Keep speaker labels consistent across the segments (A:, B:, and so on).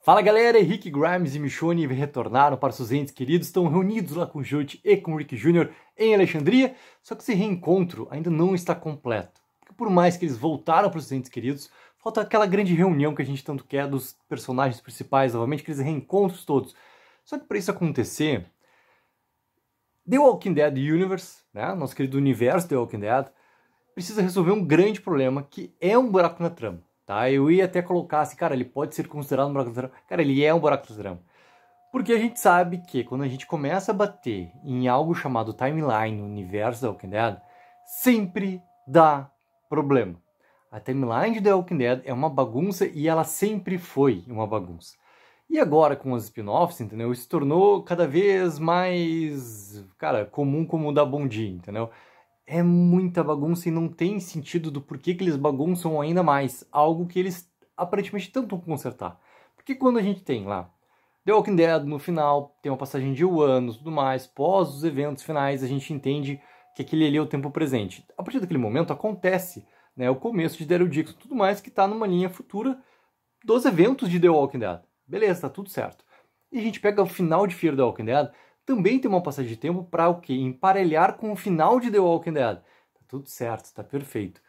A: Fala galera, Henrique Grimes e Michonne retornaram para seus entes queridos, estão reunidos lá com o Jut e com o Rick Jr. em Alexandria, só que esse reencontro ainda não está completo. Porque por mais que eles voltaram para os seus entes queridos, falta aquela grande reunião que a gente tanto quer dos personagens principais, novamente, aqueles reencontros todos. Só que para isso acontecer, The Walking Dead Universe, né, nosso querido universo The Walking Dead, precisa resolver um grande problema que é um buraco na trama. Tá? Eu ia até colocar assim, cara, ele pode ser considerado um buraco na trama. Cara, ele é um buraco na trama. Porque a gente sabe que quando a gente começa a bater em algo chamado timeline no universo da Walking Dead, sempre dá problema. A timeline de The Walking Dead é uma bagunça e ela sempre foi uma bagunça. E agora com os spin-offs, entendeu? Isso se tornou cada vez mais, cara, comum como dar bom dia, entendeu? É muita bagunça e não tem sentido do porquê que eles bagunçam ainda mais. Algo que eles aparentemente tentam consertar. Porque quando a gente tem lá The Walking Dead no final, tem uma passagem de um ano e tudo mais, pós os eventos finais, a gente entende que aquele ali é o tempo presente. A partir daquele momento acontece, né, o começo de Daryl Dixon e tudo mais que está numa linha futura dos eventos de The Walking Dead. Beleza, tá tudo certo. E a gente pega o final de Fear the Walking Dead, também tem uma passagem de tempo para o quê? Emparelhar com o final de The Walking Dead. Tá tudo certo, tá perfeito.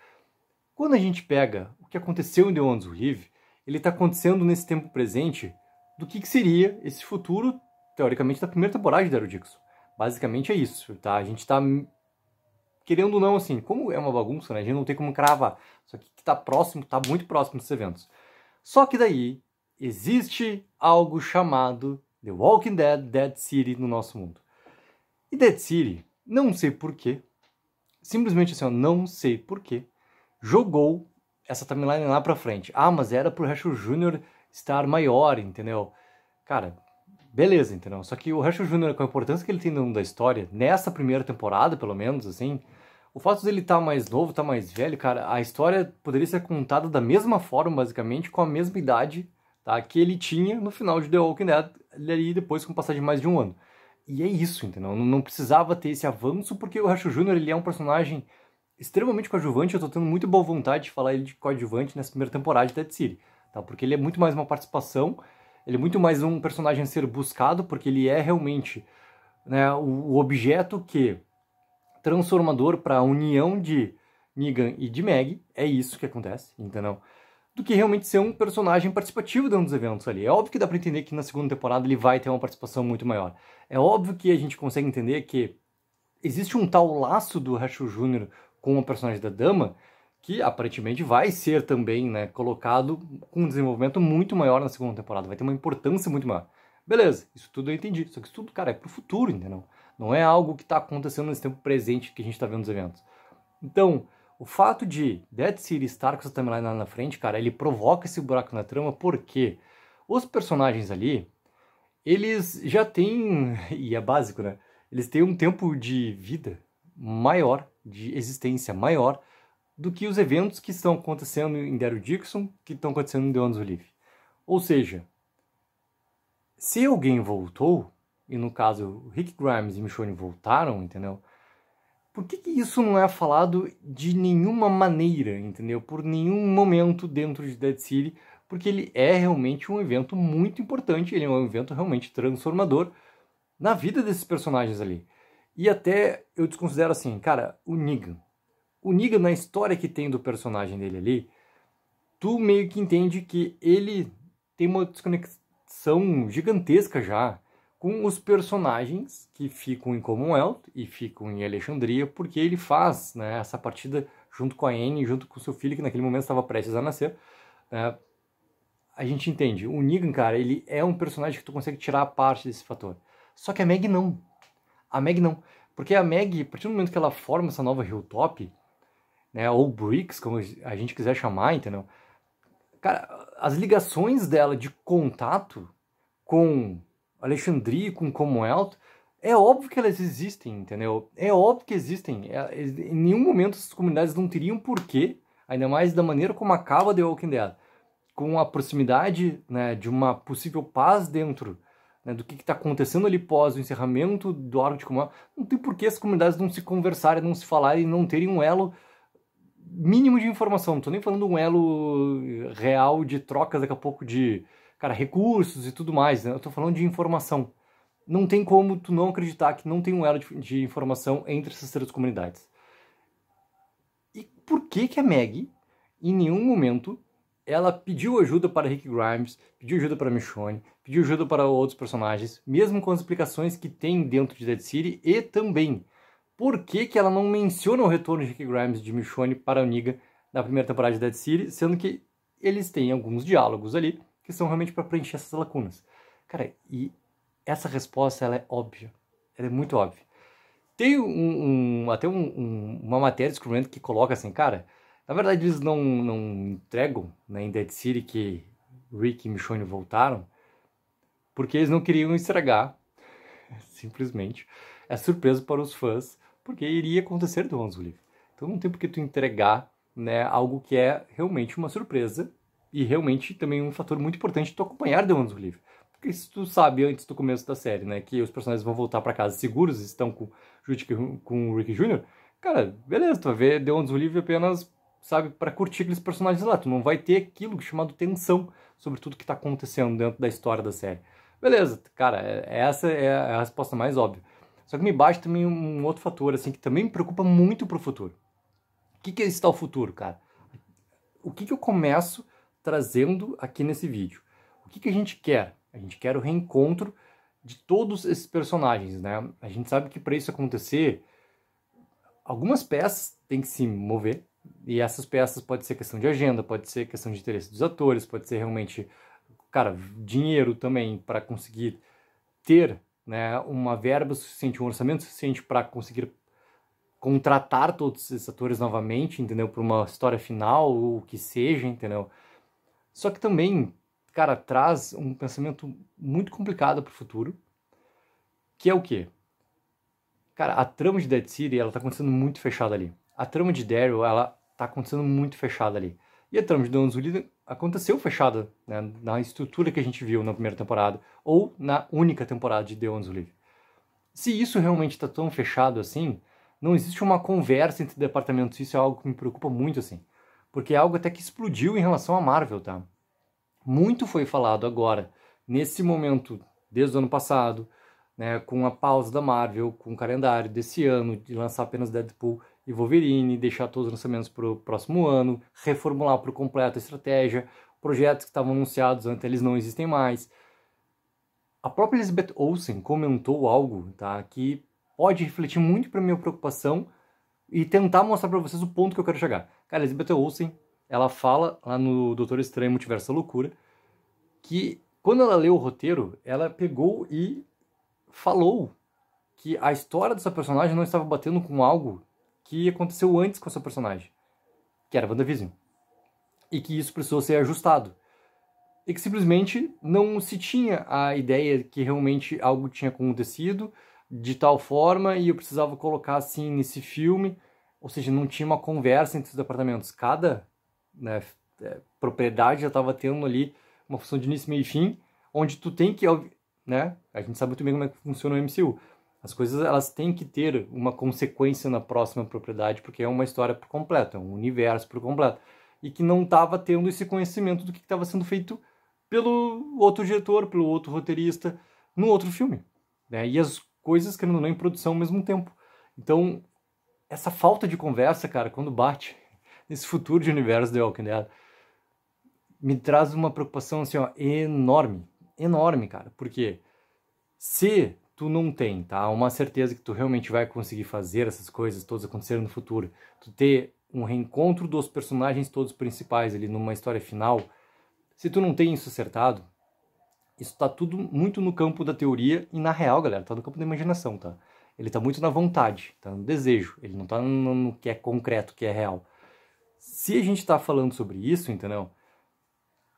A: Quando a gente pega o que aconteceu em The Ones Who Live, ele está acontecendo nesse tempo presente do que seria esse futuro, teoricamente, da primeira temporada de Daryl Dixon. Basicamente é isso, tá? A gente está querendo ou não, assim, como é uma bagunça, né? A gente não tem como cravar. Só que está próximo, está muito próximo desses eventos. Só que daí existe algo chamado The Walking Dead, Dead City no nosso mundo. E Dead City, não sei porquê, simplesmente assim, não sei porquê, jogou essa timeline lá pra frente. Ah, mas era pro Herschel Jr. estar maior, entendeu? Cara, beleza, entendeu? Só que o Herschel Jr., com a importância que ele tem dentro da história, nessa primeira temporada, pelo menos, assim, o fato dele estar mais novo, estar mais velho, cara, a história poderia ser contada da mesma forma, basicamente, com a mesma idade, tá, que ele tinha no final de The Walking Dead, ali depois com passagem de mais de um ano. E é isso, entendeu? Não precisava ter esse avanço, porque o Herschel Jr., ele é um personagem extremamente coadjuvante, eu tô tendo muito boa vontade de falar ele de coadjuvante nessa primeira temporada de Dead City, tá? Porque ele é muito mais uma participação, ele é muito mais um personagem a ser buscado, porque ele é realmente, né, o objeto que transformador para a união de Negan e de Maggie, é isso que acontece, entendeu? Do que realmente ser um personagem participativo dentro dos eventos ali. É óbvio que dá pra entender que na segunda temporada ele vai ter uma participação muito maior. É óbvio que a gente consegue entender que existe um tal laço do Herschel Jr. com o personagem da Dama que aparentemente vai ser também, né, colocado com um desenvolvimento muito maior na segunda temporada. Vai ter uma importância muito maior. Beleza, isso tudo eu entendi. Só que isso tudo, cara, é pro futuro, entendeu? Não é algo que tá acontecendo nesse tempo presente que a gente tá vendo nos eventos. Então, o fato de Dead City estar com essa timeline lá na frente, cara, ele provoca esse buraco na trama porque os personagens ali, eles já têm, e é básico, né? Eles têm um tempo de vida maior, de existência maior, do que os eventos que estão acontecendo em Daryl Dixon, que estão acontecendo em The Ones Who Live. Ou seja, se alguém voltou, e no caso Rick Grimes e Michonne voltaram, entendeu? Por que isso não é falado de nenhuma maneira, entendeu? Por nenhum momento dentro de Dead City, porque ele é realmente um evento muito importante, ele é um evento realmente transformador na vida desses personagens ali. E até eu desconsidero assim, cara, o Negan. O Negan, na história que tem do personagem dele ali, tu meio que entende que ele tem uma desconexão gigantesca já com os personagens que ficam em Commonwealth e ficam em Alexandria, porque ele faz, né, essa partida junto com a Anne, junto com o seu filho, que naquele momento estava prestes a nascer. Né? A gente entende, o Negan, cara, ele é um personagem que tu consegue tirar a parte desse fator. Só que a Meg não. A Meg não. Porque a Meg, a partir do momento que ela forma essa nova Hilltop, né, ou Bricks, como a gente quiser chamar, entendeu? Cara, as ligações dela de contato com Alexandria, com Commonwealth, é óbvio que elas existem, entendeu? É óbvio que existem. Em nenhum momento essas comunidades não teriam porquê, ainda mais da maneira como acaba The Walking Dead, com a proximidade, né, de uma possível paz dentro, né, do que está acontecendo ali pós o encerramento do arco de Commonwealth. Não tem porquê as comunidades não se conversarem, não se falarem, não terem um elo mínimo de informação. Não estou nem falando um elo real de trocas daqui a pouco de cara, recursos e tudo mais, né? Eu tô falando de informação. Não tem como tu não acreditar que não tem um elo de informação entre essas três comunidades. E por que a Maggie, em nenhum momento, ela pediu ajuda para Rick Grimes, pediu ajuda para Michonne, pediu ajuda para outros personagens, mesmo com as explicações que tem dentro de Dead City, e também por que ela não menciona o retorno de Rick Grimes e de Michonne para a Negan na primeira temporada de Dead City, sendo que eles têm alguns diálogos ali que são realmente para preencher essas lacunas. Cara, e essa resposta ela é óbvia, ela é muito óbvia. Tem até uma matéria descobrindo que coloca assim, cara, na verdade eles não entregam, né, em Dead City que Rick e Michonne voltaram porque eles não queriam estragar, simplesmente, é surpresa para os fãs, porque iria acontecer do Ones Who Live. Então não tem por que tu entregar, né, algo que é realmente uma surpresa e realmente também um fator muito importante de tu acompanhar The Ones Who Live. Porque se tu sabe antes do começo da série, né, que os personagens vão voltar para casa seguros, estão com o Rick Jr., cara, beleza, tu vai ver The Ones Who Live apenas, sabe, para curtir aqueles personagens lá. Tu não vai ter aquilo chamado tensão sobre tudo que tá acontecendo dentro da história da série. Beleza, cara, essa é a resposta mais óbvia. Só que me bate também um outro fator, assim, que também me preocupa muito pro futuro. O que é esse tal futuro, cara? O que eu começo trazendo aqui nesse vídeo? O que a gente quer? A gente quer o reencontro de todos esses personagens, né? A gente sabe que para isso acontecer, algumas peças têm que se mover, e essas peças pode ser questão de agenda, pode ser questão de interesse dos atores, pode ser realmente, cara, dinheiro também para conseguir ter, né, uma verba suficiente, um orçamento suficiente para conseguir contratar todos esses atores novamente, entendeu? Para uma história final, ou o que seja, entendeu? Só que também, cara, traz um pensamento muito complicado para o futuro, que é o quê? Cara, a trama de Dead City, ela tá acontecendo muito fechada ali. A trama de Daryl, ela tá acontecendo muito fechada ali. E a trama de The Ones Who Live aconteceu fechada, né, na estrutura que a gente viu na primeira temporada, ou na única temporada de The Ones Who Live. Se isso realmente está tão fechado assim, não existe uma conversa entre departamentos, isso é algo que me preocupa muito, assim. Porque é algo até que explodiu em relação à Marvel, tá? Muito foi falado agora, nesse momento, desde o ano passado, né, com a pausa da Marvel, com o calendário desse ano, de lançar apenas Deadpool e Wolverine, deixar todos os lançamentos para o próximo ano, reformular por completo a estratégia, projetos que estavam anunciados antes, eles não existem mais. A própria Elizabeth Olsen comentou algo, tá, que pode refletir muito para minha preocupação e tentar mostrar para vocês o ponto que eu quero chegar. Cara, a Elizabeth Olsen, ela fala lá no Doutor Estranho Multiverso da Loucura que quando ela leu o roteiro, ela pegou e falou que a história dessa personagem não estava batendo com algo que aconteceu antes com essa personagem, que era WandaVision, e que isso precisou ser ajustado. E que simplesmente não se tinha a ideia que realmente algo tinha acontecido de tal forma e eu precisava colocar assim nesse filme, ou seja, não tinha uma conversa entre os departamentos. Cada, né, propriedade já estava tendo ali uma função de início, meio e fim, onde tu tem que, né, a gente sabe muito bem como é que funciona o MCU. As coisas elas têm que ter uma consequência na próxima propriedade, porque é uma história por completo, é um universo por completo. E que não estava tendo esse conhecimento do que estava sendo feito pelo outro diretor, pelo outro roteirista, no outro filme, né? E as coisas, querendo ou não, em produção ao mesmo tempo. Então, essa falta de conversa, cara, quando bate nesse futuro de universo The Walking Dead, me traz uma preocupação, assim, ó, enorme. Enorme, cara. Porque se tu não tem, tá, uma certeza que tu realmente vai conseguir fazer essas coisas todas acontecerem no futuro, tu ter um reencontro dos personagens todos principais ali numa história final, se tu não tem isso acertado, isso tá tudo muito no campo da teoria e na real, galera, tá no campo da imaginação, tá? Ele tá muito na vontade, tá no desejo, ele não tá no que é concreto, que é real. Se a gente tá falando sobre isso, entendeu?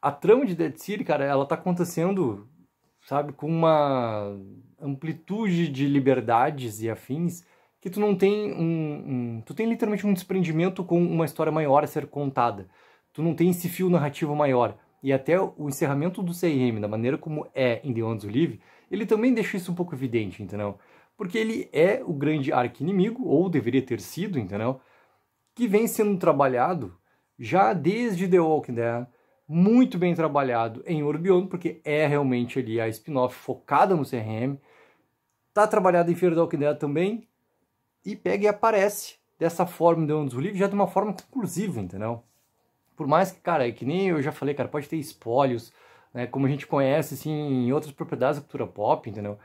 A: A trama de Dead City, cara, ela tá acontecendo, sabe, com uma amplitude de liberdades e afins que tu não tem tu tem literalmente um desprendimento com uma história maior a ser contada. Tu não tem esse fio narrativo maior. E até o encerramento do CRM, da maneira como é em The Ones Who Live, ele também deixa isso um pouco evidente, entendeu? Porque ele é o grande arqui-inimigo, ou deveria ter sido, entendeu? Que vem sendo trabalhado já desde The Walking Dead, muito bem trabalhado em Ouro, porque é realmente ali a spin-off focada no CRM. Tá trabalhado em Fear the Walking Dead também, e pega e aparece dessa forma em The One Live já de uma forma conclusiva, entendeu? Por mais que, cara, é que nem eu já falei, cara, pode ter espólios, né, como a gente conhece, assim, em outras propriedades da cultura pop, entendeu?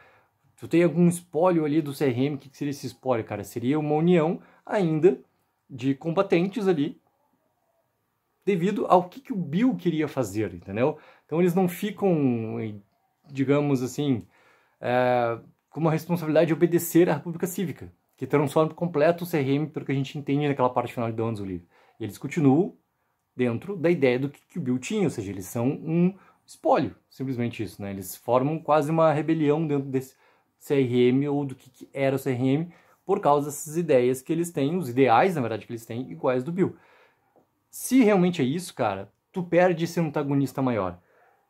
A: Tu tem algum espólio ali do CRM, o que seria esse espólio, cara? Seria uma união ainda de combatentes ali, devido ao que o Bill queria fazer, entendeu? Então eles não ficam, digamos assim, com uma responsabilidade de obedecer à República Cívica, que transforma por completo o CRM pelo que a gente entende naquela parte final de The Ones Who Live. E eles continuam dentro da ideia do que o Bill tinha, ou seja, eles são um espólio, simplesmente isso, né? Eles formam quase uma rebelião dentro desse CRM ou do que era o CRM por causa dessas ideias que eles têm, os ideais, na verdade, que eles têm, iguais do Bill. Se realmente é isso, cara, tu perde esse antagonista maior.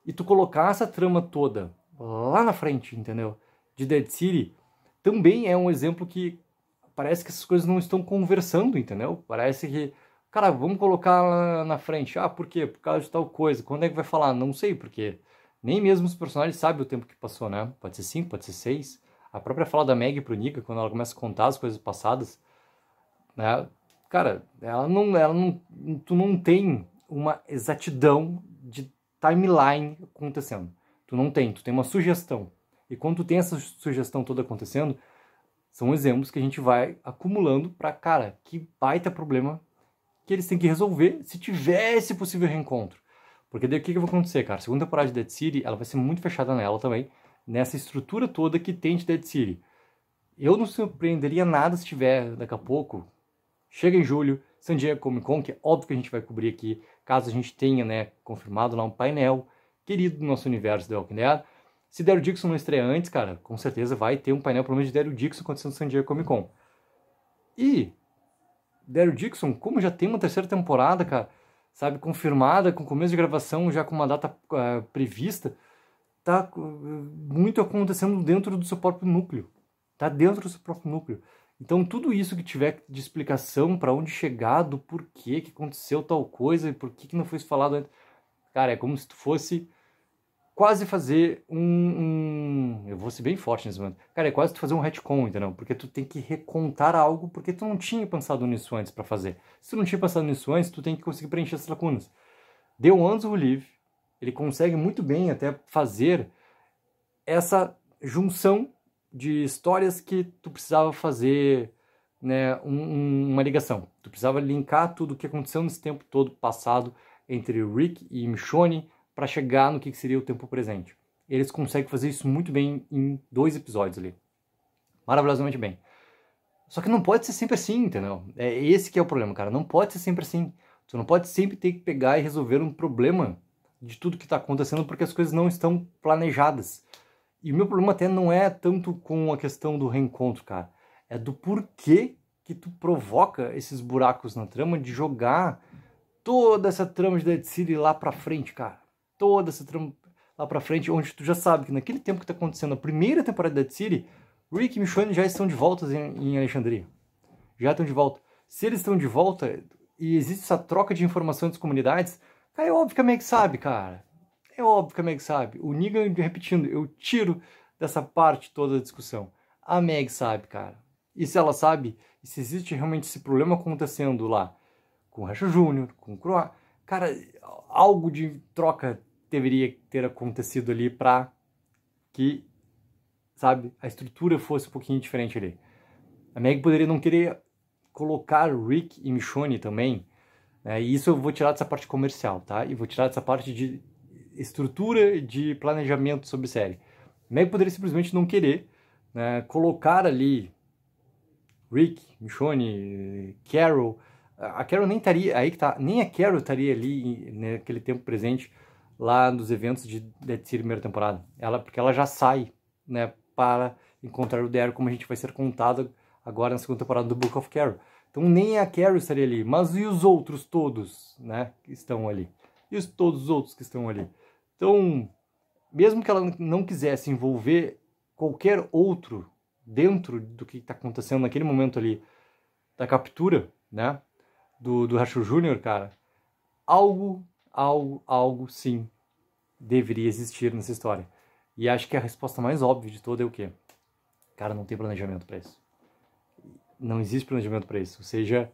A: E tu colocar essa trama toda lá na frente, entendeu? De Dead City, também é um exemplo que parece que essas coisas não estão conversando, entendeu? Parece que, cara, vamos colocar lá na frente. Ah, por quê? Por causa de tal coisa. Quando é que vai falar? Não sei, porque nem mesmo os personagens sabem o tempo que passou, né? Pode ser 5, pode ser 6. A própria fala da Maggie pro Negan, quando ela começa a contar as coisas passadas, né? Cara, tu não tem uma exatidão de timeline acontecendo. Tu não tem, tu tem uma sugestão. E quando tu tem essa sugestão toda acontecendo, são exemplos que a gente vai acumulando pra, cara, que baita problema que eles têm que resolver se tiver esse possível reencontro. Porque daí o que vai acontecer, cara? A segunda temporada de Dead City, ela vai ser muito fechada nela também, nessa estrutura toda que tem de Dead City. Eu não surpreenderia nada se tiver, daqui a pouco, chega em julho, San Diego Comic Con, que é óbvio que a gente vai cobrir aqui, caso a gente tenha, né, confirmado lá um painel querido do nosso universo The Walking Dead. Se Daryl Dixon não estreia antes, cara, com certeza vai ter um painel, pelo menos, de Daryl Dixon acontecendo no San Diego Comic Con. E Daryl Dixon, como já tem uma terceira temporada, cara, sabe, confirmada, com começo de gravação, já com uma data prevista, tá muito acontecendo dentro do seu próprio núcleo. Tá dentro do seu próprio núcleo. Então, tudo isso que tiver de explicação para onde chegar, do porquê que aconteceu tal coisa e por que não foi falado antes, cara, é como se tu fosse quase fazer eu vou ser bem forte nesse momento. Cara, é quase tu fazer um retcon, entendeu? Porque tu tem que recontar algo porque tu não tinha pensado nisso antes para fazer. Se tu não tinha pensado nisso antes, tu tem que conseguir preencher essas lacunas. The Ones Who Live, ele consegue muito bem até fazer essa junção de histórias que tu precisava fazer, né, uma ligação. Tu precisava linkar tudo o que aconteceu nesse tempo todo passado entre Rick e Michonne para chegar no que seria o tempo presente. Eles conseguem fazer isso muito bem em 2 episódios ali. Maravilhosamente bem. Só que não pode ser sempre assim, entendeu? É esse que é o problema, cara. Não pode ser sempre assim. Tu não pode sempre ter que pegar e resolver um problema de tudo que está acontecendo porque as coisas não estão planejadas. E o meu problema até não é tanto com a questão do reencontro, cara. É do porquê que tu provoca esses buracos na trama de jogar toda essa trama de Dead City lá pra frente, cara. Toda essa trama lá pra frente, onde tu já sabe que naquele tempo que tá acontecendo a primeira temporada de Dead City, Rick e Michonne já estão de volta em Alexandria. Já estão de volta. Se eles estão de volta e existe essa troca de informação das comunidades, cara, é óbvio que a Meg sabe, cara. É óbvio que a Meg sabe. O Negan, repetindo, eu tiro dessa parte toda da discussão. A Meg sabe, cara. E se ela sabe, e se existe realmente esse problema acontecendo lá, com o Rachel Jr., com o Croix, cara, algo de troca deveria ter acontecido ali pra que, sabe, a estrutura fosse um pouquinho diferente ali. A Meg poderia não querer colocar Rick e Michonne também, né? E isso eu vou tirar dessa parte comercial, tá? E vou tirar dessa parte de estrutura de planejamento sobre série. Meg poderia simplesmente não querer, né, colocar ali Rick, Michonne, Carol. A Carol nem estaria, aí que tá, nem a Carol estaria ali naquele tempo presente lá nos eventos de Dead City primeira temporada. Porque ela já sai, né, para encontrar o Daryl, como a gente vai ser contado agora na segunda temporada do Book of Carol. Então nem a Carol estaria ali, mas e os outros todos, né, que estão ali? E todos os outros que estão ali? Então, mesmo que ela não quisesse envolver qualquer outro dentro do que está acontecendo naquele momento ali da captura, né, do Rachel Jr., cara, algo algo sim deveria existir nessa história. E acho que a resposta mais óbvia de toda é o quê? Cara, não tem planejamento para isso. Não existe planejamento para isso. Ou seja,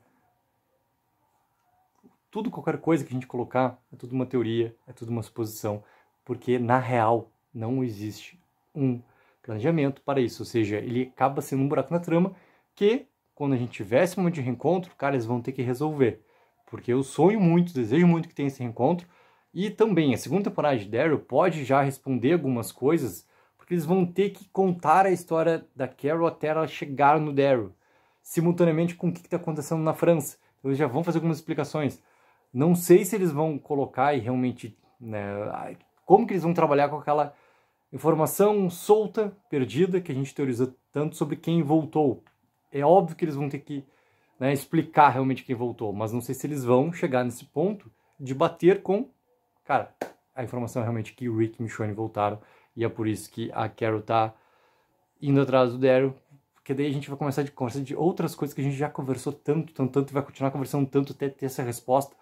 A: tudo, qualquer coisa que a gente colocar, é tudo uma teoria, é tudo uma suposição, porque na real não existe um planejamento para isso. Ou seja, ele acaba sendo um buraco na trama que, quando a gente tiver esse momento de reencontro, cara, eles vão ter que resolver. Porque eu sonho muito, desejo muito que tenha esse reencontro. E também, a segunda temporada de Daryl pode já responder algumas coisas, porque eles vão ter que contar a história da Carol até ela chegar no Daryl, simultaneamente com o que está acontecendo na França. Então eles já vão fazer algumas explicações. Não sei se eles vão colocar e realmente, né, como que eles vão trabalhar com aquela informação solta, perdida, que a gente teoriza tanto sobre quem voltou. É óbvio que eles vão ter que, né, explicar realmente quem voltou, mas não sei se eles vão chegar nesse ponto de bater com, cara, a informação é realmente que o Rick e o Michonne voltaram, e é por isso que a Carol tá indo atrás do Daryl, porque daí a gente vai começar a conversar de outras coisas que a gente já conversou tanto, e vai continuar conversando tanto até ter essa resposta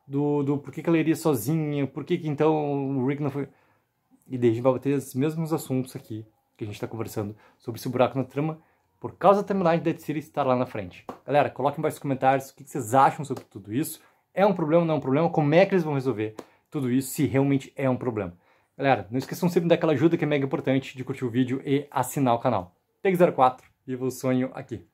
A: do por que ela iria sozinha, por que então o Rick não foi... E daí a gente vai bater os mesmos assuntos aqui que a gente está conversando sobre esse buraco na trama, por causa da timeline de Dead City estar lá na frente. Galera, coloquem embaixo nos comentários o que vocês acham sobre tudo isso. É um problema, não é um problema? Como é que eles vão resolver tudo isso, se realmente é um problema? Galera, não esqueçam sempre daquela ajuda que é mega importante, de curtir o vídeo e assinar o canal. Take04, viva o sonho aqui.